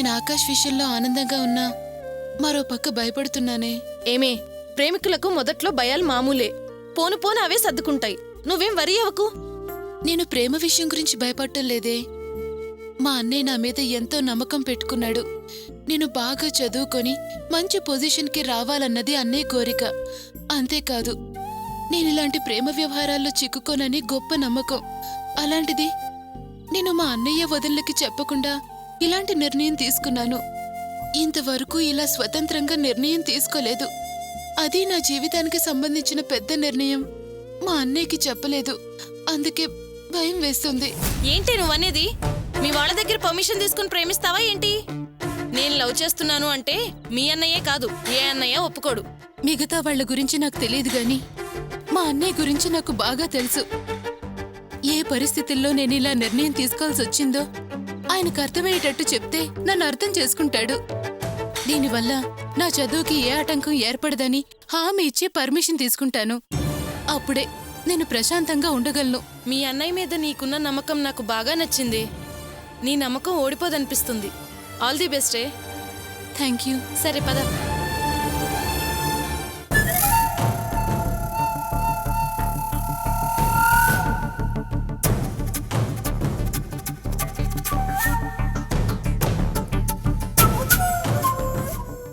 నేను ఆకాష్ విషయంలో ఆనందంగా ఉన్నా మరో పక్క భయపడుతున్నానే. ఏమే, ప్రేమికులకు మొదట్లో భయాలు మామూలే, పోను పోను అవే సర్దుకుంటాయి. నువ్వేం వరి అవ్వకు. నేను ప్రేమ విషయం గురించి భయపడటం లేదే. మా అన్నయ్య నా మీద ఎంతో నమ్మకం పెట్టుకున్నాడు. నేను బాగా చదువుకొని మంచి పొజిషన్కి రావాలన్నది అన్నయ్య కోరిక. అంతేకాదు, నేనిలాంటి ప్రేమ వ్యవహారాల్లో చిక్కుకోనని గొప్ప నమ్మకం. అలాంటిది నేను మా అన్నయ్య వదినలకి చెప్పకుండా ఇలాంటి నిర్ణయం తీసుకున్నాను. ఇంతవరకు ఇలా స్వతంత్రంగా నిర్ణయం తీసుకోలేదు. అది నా జీవితానికి సంబంధించిన పెద్ద నిర్ణయం. మా అన్నయ్యకి చెప్పలేదు. అందుకే భయం వేస్తుంది. ఏంటి నువ్వనేది? మీ వాళ్ళ దగ్గర పర్మిషన్ తీసుకుని ప్రేమిస్తావా ఏంటి? నేను లవ్ చేస్తున్నాను అంటే మీ అన్నయ్యే కాదు, ఏ అన్నయ్య ఒప్పుకోడు. మిగతా వాళ్ల గురించి నాకు తెలియదు గాని మా అన్నయ్య గురించి నాకు బాగా తెలుసు. ఏ పరిస్థితుల్లో నేను ఇలా నిర్ణయం తీసుకోవాల్సి వచ్చిందో ఆయనకు అర్థమయ్యేటట్టు చెప్తే నన్ను అర్థం చేసుకుంటాడు. దీనివల్ల నా చదువుకి ఏ ఆటంకం ఏర్పడదని హామీ ఇచ్చి పర్మిషన్ తీసుకుంటాను. అప్పుడే నేను ప్రశాంతంగా ఉండగలను. మీ అన్నయ్య మీద నీకున్న నమ్మకం నాకు బాగా నచ్చింది. నీ నమ్మకం ఓడిపోదనిపిస్తుంది. ఆల్ ది బెస్టే. Thank you. సరే పద.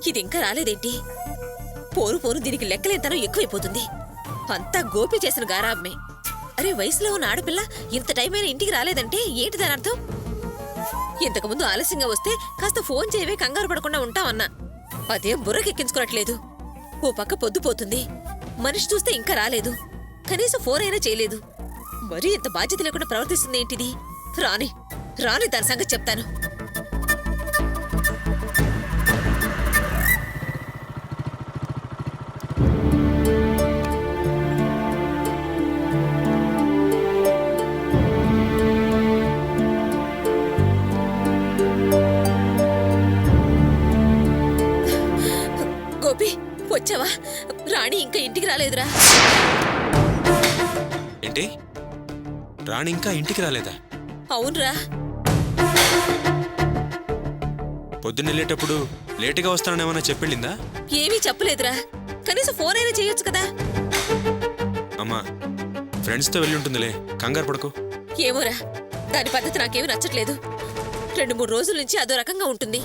ఇది ఇంకా రాలేదేంటి? పోరు పోరు దీనికి లెక్కలేంతనం ఎక్కువైపోతుంది. అంతా గోపి చేసిన గారాబ్మే. అరే, వయసులో ఉన్న ఆడపిల్ల ఇంత టైం అయినా ఇంటికి రాలేదంటే ఏంటి దాని అర్థం? ఇంతకుముందు ఆలస్యంగా వస్తే కాస్త ఫోన్ చేయవే, కంగారు పడకుండా ఉంటామన్నా. అదేం బుర్రకెక్కించుకోవట్లేదు. ఓ పక్క పొద్దుపోతుంది, మనిషి చూస్తే ఇంకా రాలేదు, కనీసం ఫోన్ అయినా చేయలేదు. మరీ ఇంత బాధ్యత లేకుండా ప్రవర్తిస్తుంది ఏంటిది? రాని రాని దాని సంగతి చెప్తాను. వచ్చావా? రాణి ఇంకా ఇంటికి రాలేదురా. ఏంటి? రాణి ఇంకా ఇంటికి రాలేదా? అవునరా. పొద్దున్నెళ్ళేటప్పుడు లేటుగా వస్తాననేమన్నా చెప్పెళ్ళిందా? ఏమీ చెప్పలేదురా. కనీసం ఫోన్ అయినా చేయొచ్చు కదా. అమ్మా, ఫ్రెండ్స్తో వెళ్ళి ఉంటుందిలే, కంగారు పడకు. ఏమోరా, దాని పద్ధతి నాకేమీ నచ్చట్లేదు. 2-3 రోజుల నుంచి అదో రకంగా ఉంటుంది.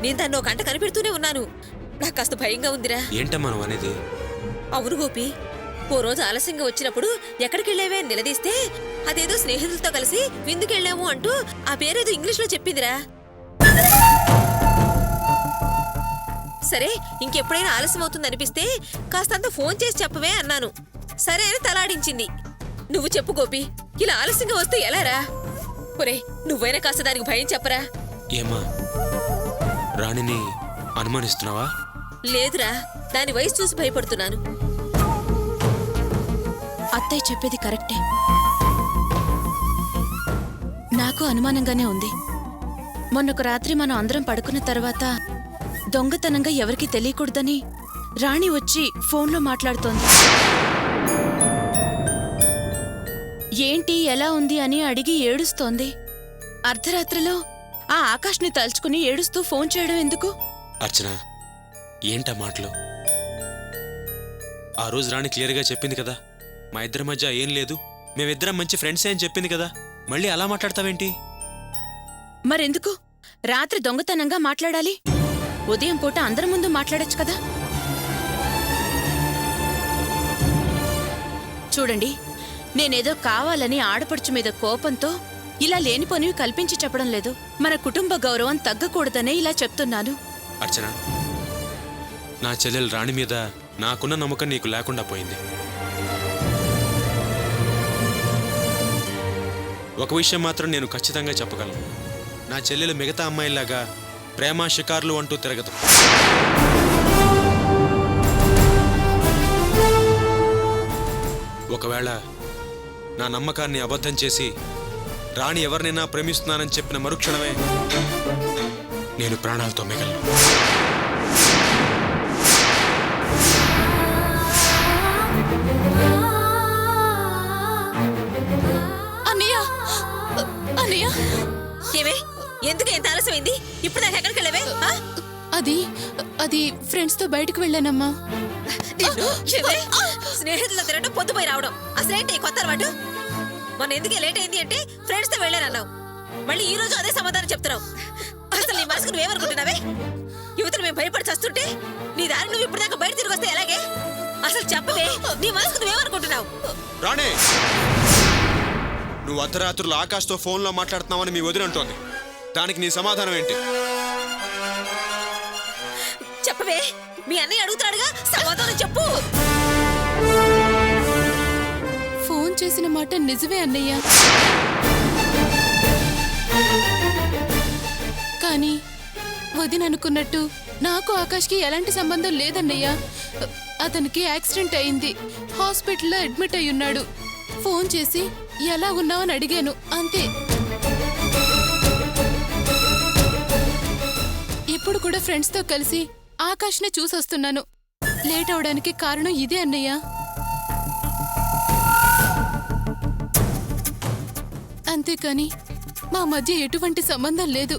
నేను దాన్ని ఒక గంట కనిపెడుతూనే ఉన్నాను. నాకు కాస్త భయంగా ఉందిరా. ఏంటమ్మా నువ్వు అనేది? అవును గోపి, ఓ రోజు ఆలస్యంగా వచ్చినప్పుడు ఎక్కడికెళ్ళావే అని నిలదీస్తే అదేదో స్నేహితులతో కలిసి విందుకెళ్ళాము అంటూ ఆ పేరేదో ఇంగ్లీష్లో చెప్పిందిరా. సరే, ఇంకెప్పుడైనా ఆలస్యం అవుతుంది అనిపిస్తే కాస్తంత ఫోన్ చేసి చెప్పవే అన్నాను. సరే అని తలాడించింది. నువ్వు చెప్పు గోపి, ఇలా ఆలస్యంగా వస్తే ఎలారా? ఒరే, నువ్వైనా కాస్త దానికి భయం చెప్పరా. ఏమా, రాణిని అనుమానిస్తున్నావా? లేదురా, దాని వయసు చూసి భయపడుతున్నాను. అత్తయ్య చెప్పేది కరెక్టే. నాకు అనుమానంగానే ఉంది. మొన్నొక రాత్రి మనం అందరం పడుకున్న తర్వాత దొంగతనంగా ఎవరికీ తెలియకూడదని రాణి వచ్చి ఫోన్లో మాట్లాడుతోంది. ఏంటి, ఎలా ఉంది అని అడిగి ఏడుస్తోంది. అర్ధరాత్రిలో ఆ ఆకాష్ని తలుచుకుని ఏడుస్తూ ఫోన్ చేయడం ఎందుకు? అర్చన, ఏంటా మాటలు? ఆ రోజు రాణి క్లియర్గా చెప్పింది కదా, మా ఇద్దరి మధ్య ఏం లేదు, మేమిద్దరం మంచి ఫ్రెండ్సే అని చెప్పింది కదా. మళ్ళీ అలా మాట్లాడతావేంటి? మరెందుకు రాత్రి దొంగతనంగా మాట్లాడాలి? ఉదయం పూట అందరి ముందు మాట్లాడొచ్చు కదా. చూడండి, నేనేదో కావాలని ఆడపడుచు మీద కోపంతో ఇలా లేనిపోనివి కల్పించి చెప్పడం లేదు. మన కుటుంబ గౌరవం తగ్గకూడదనే ఇలా చెప్తున్నాను. అర్చన, నా చెల్లెలు రాణి మీద నాకున్న నమ్మకం నీకు లేకుండా పోయింది. ఒక విషయం మాత్రం నేను ఖచ్చితంగా చెప్పగలను, నా చెల్లెలు మిగతా అమ్మాయిలాగా ప్రేమ షికార్లు అంటూ తిరగదు. ఒకవేళ నా నమ్మకాన్ని అబద్ధం చేసి రాణి ఎవరినైనా ప్రేమిస్తున్నానని చెప్పిన మరుక్షణమే నేను ప్రాణాలతో మిగలను. అన్నయ్య, అన్నయ్య ఏమే ఎందుకు ఎంత ఆలస్యమైంది? ఇప్పుడు దాకా ఎక్కడికి వెళ్ళవే? అది అది ఫ్రెండ్స్ తో బయటకు వెళ్ళానమ్మా. స్నేహితులతో తిరగడం పొద్దుపోయి రావడం అసలేంటి కొత్త అలవాటు? మొన్న ఎందుకే లేట్ అయింది అంటే ఫ్రెండ్స్ తో వెళ్ళానన్నావు. మళ్ళీ ఈ రోజు అదే సమాధానం చెప్తున్నావు. అసలు నీ మనసుకు నువ్వేమనుకుంటున్నావే? యువతలు మేము భయపడి చస్తుంటే నీ దారి నువ్వు ఇప్పుడు దాకా బయట తిరిగి వస్తే ఎలాగే? అసలు చెప్పవే, నీ మనసుకు నువ్వేమనుకుంటున్నావు? రాణి, నువ్వు అర్ధరాత్రులు ఆకాష్తో ఫోన్లో మాట్లాడుతున్నావని మీ వదిన అంటోంది. దానికి నీ సమాధానం ఏంటి? చెప్పవే, మీ అన్నయ్య అడుగుతాడుగా, సమాధానం చెప్పు. ఫోన్ చేసిన మాట నిజమే అన్నయ్య. కానీ వదిన అనుకున్నట్టు నాకు ఆకాష్కి ఎలాంటి సంబంధం లేదన్నయ్య. అతనికి యాక్సిడెంట్ అయింది, హాస్పిటల్లో అడ్మిట్ అయి ఉన్నాడు. ఫోన్ చేసి ఎలా ఉన్నావని అడిగాను, అంతే. ఇప్పుడు కూడా ఫ్రెండ్స్తో కలిసి ఆకాష్ని చూసొస్తున్నాను. లేట్ అవడానికి కారణం ఇదే అన్నయ్య. అంతేకాని మా మధ్య ఎటువంటి సంబంధం లేదు.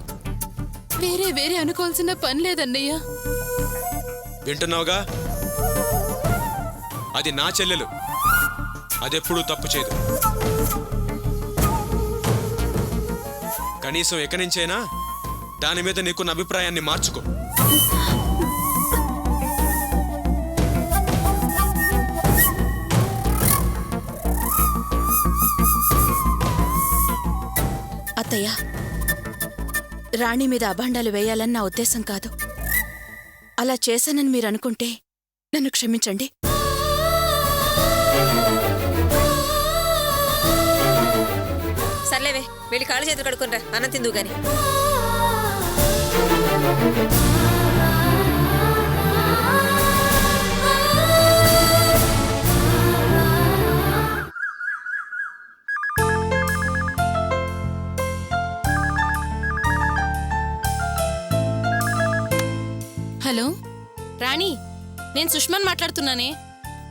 వేరే వేరే అనుకోవాల్సిన పని లేదన్నయ్య. వింటున్నావుగా? అది నా చెల్లెలు, అదెప్పుడూ తప్పు చేయదు. కనీసం ఎక్కడి నుంచైనా దాని మీద నీకున్న అభిప్రాయాన్ని మార్చుకో. అత్తయ్య, రాణి మీద అభాండాలు వేయాలని నా ఉద్దేశం కాదు. అలా చేశానని మీరు అనుకుంటే నన్ను క్షమించండి. సర్లేవే, వెళ్ళి కాళ్ళు చేతులు కడుక్కుంటా, అన్నం తిందువు గాని. హలో రాణి, నేను సుష్మాన్ మాట్లాడుతున్నానే.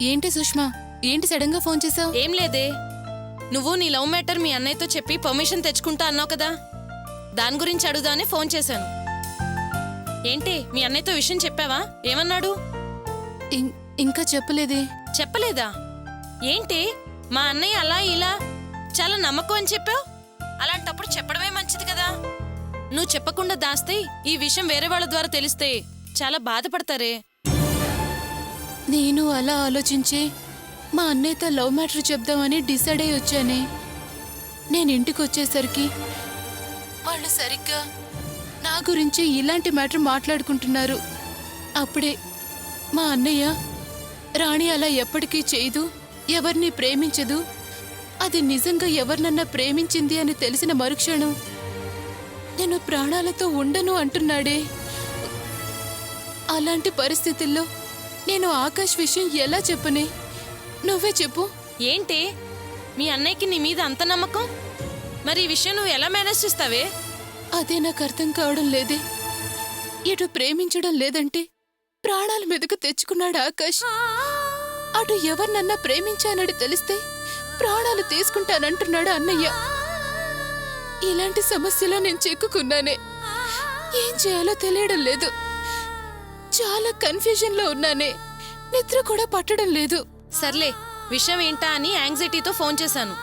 ఏంటి సుష్మా, ఏంటి సడన్ గా ఫోన్ చేసావు? ఏం లేదే, నువ్వు నీ లవ్ మ్యాటర్ మీ అన్నయ్యతో చెప్పి పర్మిషన్ తెచ్చుకుంటా అన్నావు కదా, దాని గురించి అడుగుదానే ఫోన్ చేశాను. ఏంటి, మీ అన్నయ్యతో విషయం చెప్పావా? ఏమన్నాడు? ఇంకా చెప్పలేదే. చెప్పలేదా? ఏంటి, మా అన్నయ్య అలా ఇలా చాలా నమ్మకం అని చెప్పావు. అలాంటప్పుడు చెప్పడమే మంచిది కదా. నువ్వు చెప్పకుండా దాస్తే ఈ విషయం వేరే వాళ్ళ ద్వారా తెలిస్తే చాలా బాధపడతారే. నేను అలా ఆలోచించి మా అన్నయ్యతో లవ్ మ్యాటర్ చెప్దామని డిసైడ్ అయ్యి వచ్చానే. నేను ఇంటికి వచ్చేసరికి వాళ్ళు సరిగ్గా నా గురించి ఇలాంటి మ్యాటర్ మాట్లాడుకుంటున్నారు. అప్పుడే మా అన్నయ్య, రాణి అలా ఎప్పటికీ చేయదు, ఎవరిని ప్రేమించదు, అది నిజంగా ఎవరినన్నా ప్రేమించింది అని తెలిసిన మరుక్షణం నేను ప్రాణాలతో ఉండను అంటున్నాడే. అలాంటి పరిస్థితుల్లో నేను ఆకాష్ విషయం ఎలా చెప్పనే? నువ్వే చెప్పు. ఏంటి, మీ అన్నయ్యకి నీ మీద అంత నమ్మకం? మరి ఈ విషయం నువ్వు ఎలా మేనేజ్ చేస్తావే? అదే నాకు అర్థం కావడం లేదే. ఇటు ప్రేమించడం లేదంటే ప్రాణాల మీదకు తెచ్చుకున్నాడు ఆకాష్. అటు ఎవరినన్నా ప్రేమించానని తెలిస్తే ప్రాణాలు తీసుకుంటానంటున్నాడు అన్నయ్య. ఇలాంటి సమస్యలో నేను చిక్కుకున్నానే. ఏం చేయాలో తెలియడం లేదు. చాలా కన్ఫ్యూజన్ లో ఉన్నానే. నిద్ర కూడా పట్టడం లేదు. సర్లే, విషయం ఏంటా అని యాంగ్జైటీతో ఫోన్ చేశాను.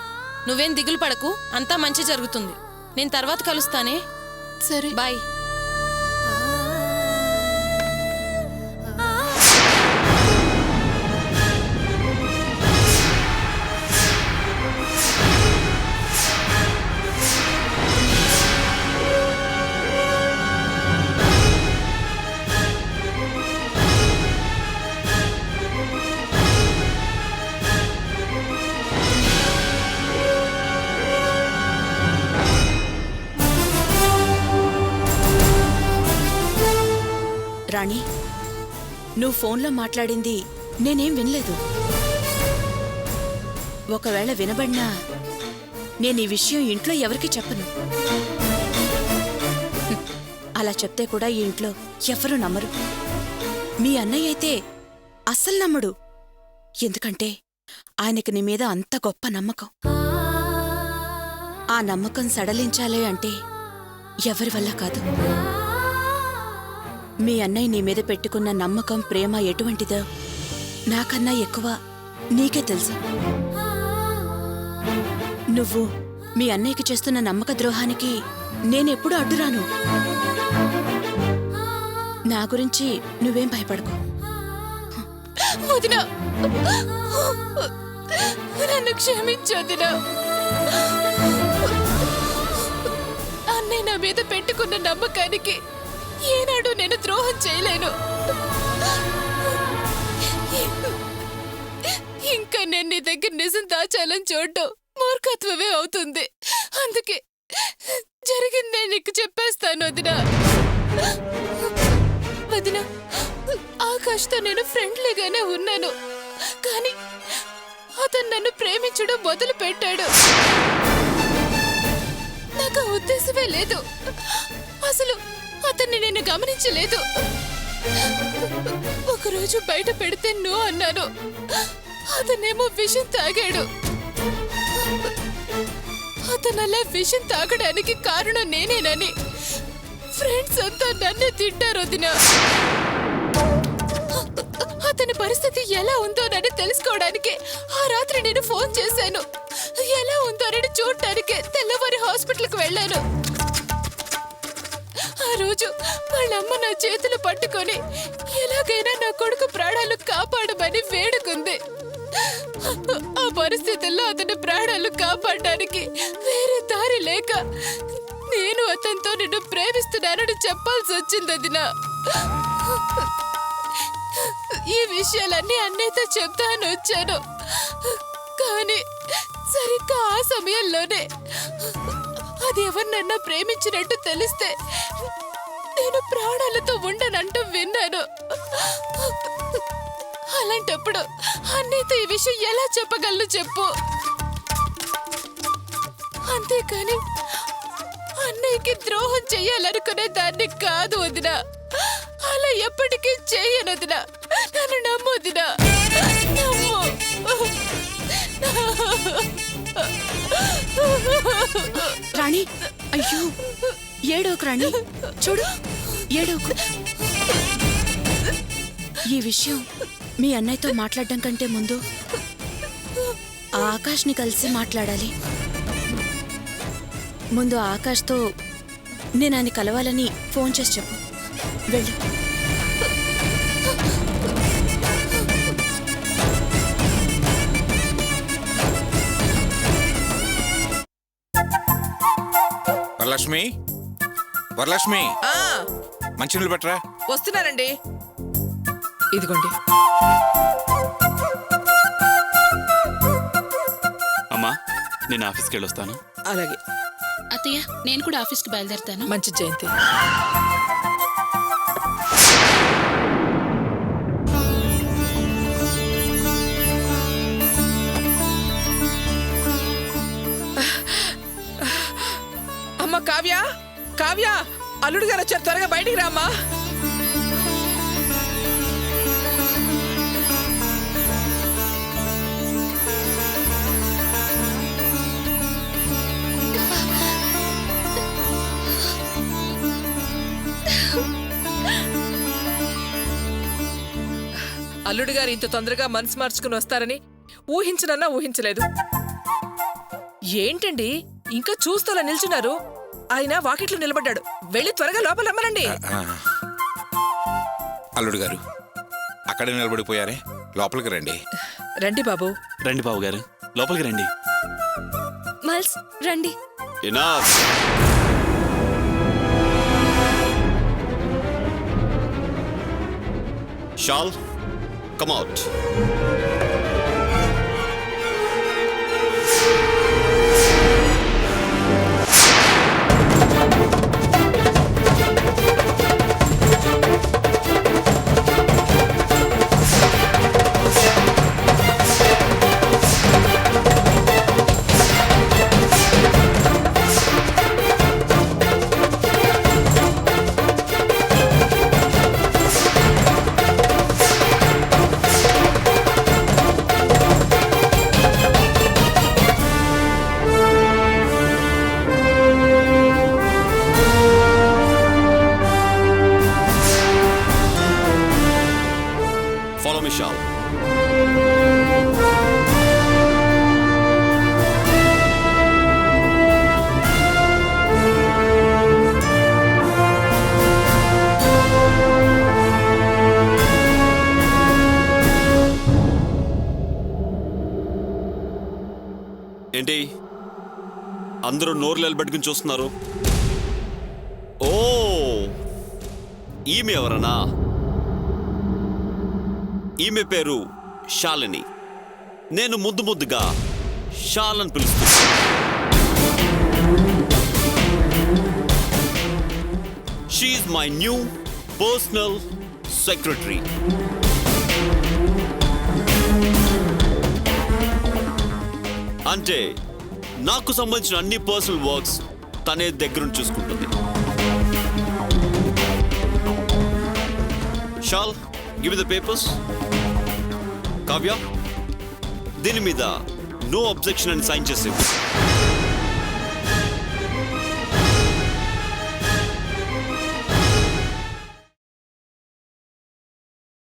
నువ్వేం దిగులు పడకు, అంతా మంచి జరుగుతుంది. నేను తర్వాత కలుస్తానే. సరే, బాయ్. రాణి, నువ్వు ఫోన్లో మాట్లాడింది నేనేం వినలేదు. ఒకవేళ వినబడినా నేను ఈ విషయం ఇంట్లో ఎవరికీ చెప్పను. అలా చెప్తే కూడా ఈ ఇంట్లో ఎవరూ నమ్మరు. మీ అన్నయ్య అయితే అస్సలు నమ్మడు. ఎందుకంటే ఆయనకి నీ మీద అంత గొప్ప నమ్మకం. ఆ నమ్మకం సడలించాలే అంటే ఎవరి వల్ల కాదు. మీ అన్నయ్య నీ మీద పెట్టుకున్న నమ్మకం, ప్రేమ ఎటువంటిదో నాకన్నా ఎక్కువ నీకే తెలుసు. నువ్వు మీ అన్నయ్యకి చేస్తున్న నమ్మక ద్రోహానికి నేనెప్పుడు అడ్డురాను. నా గురించి నువ్వేం భయపడకు. వదినా, నన్ను క్షమించు వదినా. అన్నయ్య నా మీద పెట్టుకున్న నమ్మకానికి ఏనాడు నేను ద్రోహం చేయలేను. ఇంకా నేను నీ దగ్గర నిజం దాచాలని చూడటం మూర్ఖత్వమే అవుతుంది. అందుకే జరిగింది నేను నీకు చెప్పేస్తాను వదినా. వదినా, ఆకాష్తో నేను ఫ్రెండ్లీగానే ఉన్నాను, కానీ అతను నన్ను ప్రేమించడం మొదలు పెట్టాడు. నాకు ఆ ఉద్దేశమే లేదు. అసలు అతన్ని నేను గమనించలేదు. ఒకరోజు బయట పెడితే నో అన్నాను. అతనేమో విషం తాగాడు. అతను అలా విషం తాగడానికి కారణం నేనేనని ఫ్రెండ్స్ అంతా నన్నే తింటారు వదినా. అతని పరిస్థితి ఎలా ఉందోనని తెలుసుకోవడానికి ఆ రాత్రి నేను ఫోన్ చేశాను. ఎలా ఉందోనని చూడటానికి తెల్లవారి హాస్పిటల్కి వెళ్ళాను. ఆ రోజు వాళ్ళమ్మ నా చేతులు పట్టుకొని ఎలాగైనా నా కొడుకు ప్రాణాలు కాపాడమని వేడుకుంది. ఆ పరిస్థితుల్లో అతని ప్రాణాలు కాపాడడానికి వేరే దారి లేక నేను అతనితో నిన్ను ప్రేమిస్తున్నానని చెప్పాల్సి వచ్చింది వదినా. ఈ విషయాలన్నీ అన్నయ్యతో చెప్తాను వచ్చాను, కానీ సరిగ్గా ఆ సమయంలోనే అది ఎవరినన్నా ప్రేమించినట్టు తెలిస్తే నేను ప్రాణాలతో ఉండనంటూ విన్నాను. అలాంటప్పుడు అన్నయ్యతో ఈ విషయం ఎలా చెప్పగలను చెప్పు. అంతేకాని అన్నయ్యకి ద్రోహం చెయ్యాలనుకునే దాన్ని కాదు వదినా. అలా ఎప్పటికీ చేయనొదినా. నన్ను నమ్మొదినా, నమ్ము. రాణి, అయ్యో ఏడోకు రాణి, చూడు ఏడోకు. ఈ విషయం మీ అన్నయ్యతో మాట్లాడడం కంటే ముందు ఆ ఆకాష్ని కలిసి మాట్లాడాలి. ముందు ఆకాష్తో నేను ఆయన కలవాలని ఫోన్ చేసి చెప్పు. వెళ్ళు. వరలక్ష్మి, వరలక్ష్మి, మంచినీళ్ళు పట్టరా. వస్తున్నారండి. ఇదిగోండి. అమ్మా, నేను ఆఫీస్కి వెళ్ళొస్తాను. అలాగే. అత్తయ్య, నేను కూడా ఆఫీస్కి బయలుదేరుతాను. మంచి జయంతి. అమ్మ కావ్య, కావ్య, అల్లుడు గారు వచ్చారు, త్వరగా బయటికి రామ్మా. అల్లుడు గారు ఇంత తొందరగా మనసు మార్చుకుని వస్తారని ఊహించనన్నా ఊహించలేదు. ఏంటండి ఇంకా చూస్తూలా నిల్చున్నారు? ఆయన వాకిట్లో నిలబడ్డాడు. వెళ్ళి త్వరగా లోపల రమ్మనండి. అల్లుడు గారు అక్కడే నిలబడిపోయారే, లోపలికి రండి. రండి బాబు. రండి బాబు గారు, లోపలికి రండి. మల్స్ రండి. ఎనఫ్. షాల్, come out. ఏంటి అందరూ నోరు నిలబెట్టుకుని చూస్తున్నారు? ఓ, ఈమె ఎవరన్నా? ఈమె పేరు శాలిని. నేను ముద్దుగా షాల్ అని పిలుస్తున్నా. She's my new personal secretary. అంటే నాకు సంబంధించిన అన్ని పర్సనల్ వర్క్స్ తనే దగ్గరుండి చూసుకుంటుంది. షాల్, గివ్ ద పేపర్స్. కావ్య, దీని మీద నో అబ్జెక్షన్ అని సైన్ చేసేవి.